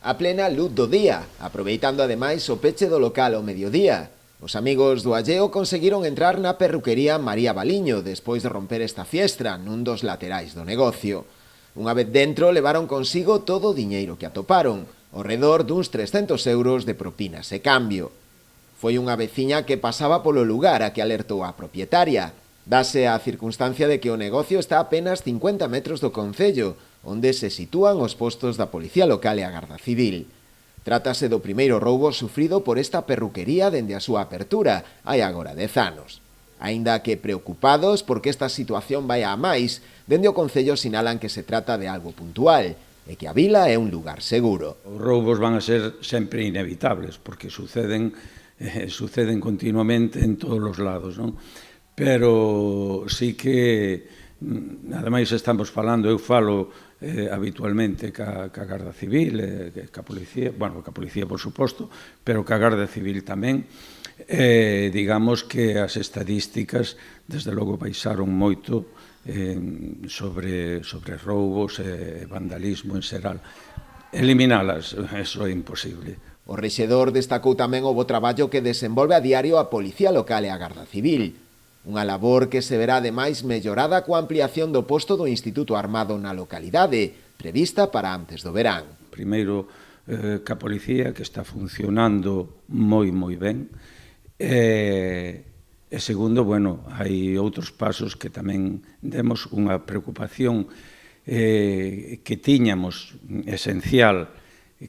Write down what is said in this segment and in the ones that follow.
A plena luz do día, aproveitando ademais o peche do local ao mediodía. Os amigos do Alleo conseguiron entrar na perruquería María Baliño despois de romper esta fiestra nun dos laterais do negocio. Unha vez dentro levaron consigo todo o diñeiro que atoparon, ao redor duns 300 euros de propinas e cambio. Foi unha veciña que pasaba polo lugar a que alertou a propietaria. Dase a circunstancia de que o negocio está a apenas 50 metros do concello, onde se sitúan os postos da Policía Local e a Garda Civil. Trátase do primeiro roubo sufrido por esta perruquería dende a súa apertura, hai agora 10 anos. Aínda que preocupados porque esta situación vai a máis, dende o concello sinalan que se trata de algo puntual e que a vila é un lugar seguro. Os roubos van a ser sempre inevitables, porque suceden continuamente en todos os lados, non? Pero sí que, ademais estamos falando, eu falo habitualmente ca Garda Civil, ca Policía, bueno, ca Policía por suposto, pero ca Garda Civil tamén, digamos que as estadísticas desde logo baixaron moito sobre roubos e vandalismo en xeral. Eliminalas, eso é imposible. O rexedor destacou tamén o bo traballo que desenvolve a diario a Policía Local e a Garda Civil. Unha labor que se verá ademais mellorada coa ampliación do posto do Instituto Armado na localidade, prevista para antes do verán. Primeiro, ca Policía, que está funcionando moi ben, e segundo, bueno, hai outros pasos que tamén demos unha preocupación que tiñamos esencial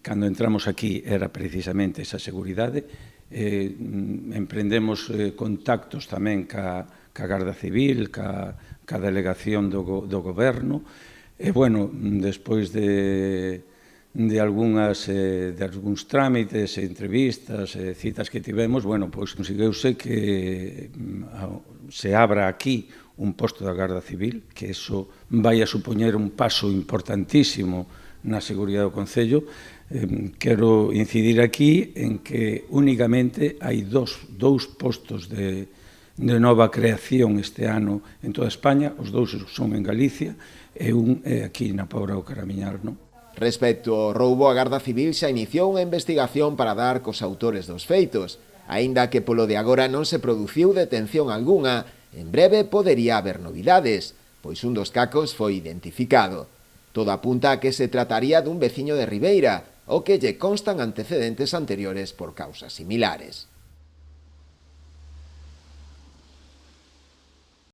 cando entramos aquí era precisamente esa seguridade. Emprendemos contactos tamén ca Garda Civil, ca delegación do goberno, e, bueno, despois de algúns trámites, entrevistas, citas que tivemos, bueno, pois conseguiuse que se abra aquí un posto da Garda Civil, que iso vai a supoñer un paso importantísimo na seguridade do Concello. Quero incidir aquí en que únicamente hai dous postos de nova creación este ano en toda España, os dous son en Galicia e un é aquí na Pobra do Caramiñal, non? Respecto ao roubo, a Garda Civil xa iniciou unha investigación para dar cos autores dos feitos. Aínda que polo de agora non se produciu detención algunha, en breve podería haber novidades, pois un dos cacos foi identificado. Todo apunta a que se trataría dun veciño de Ribeira, o que lle constan antecedentes anteriores por causas similares.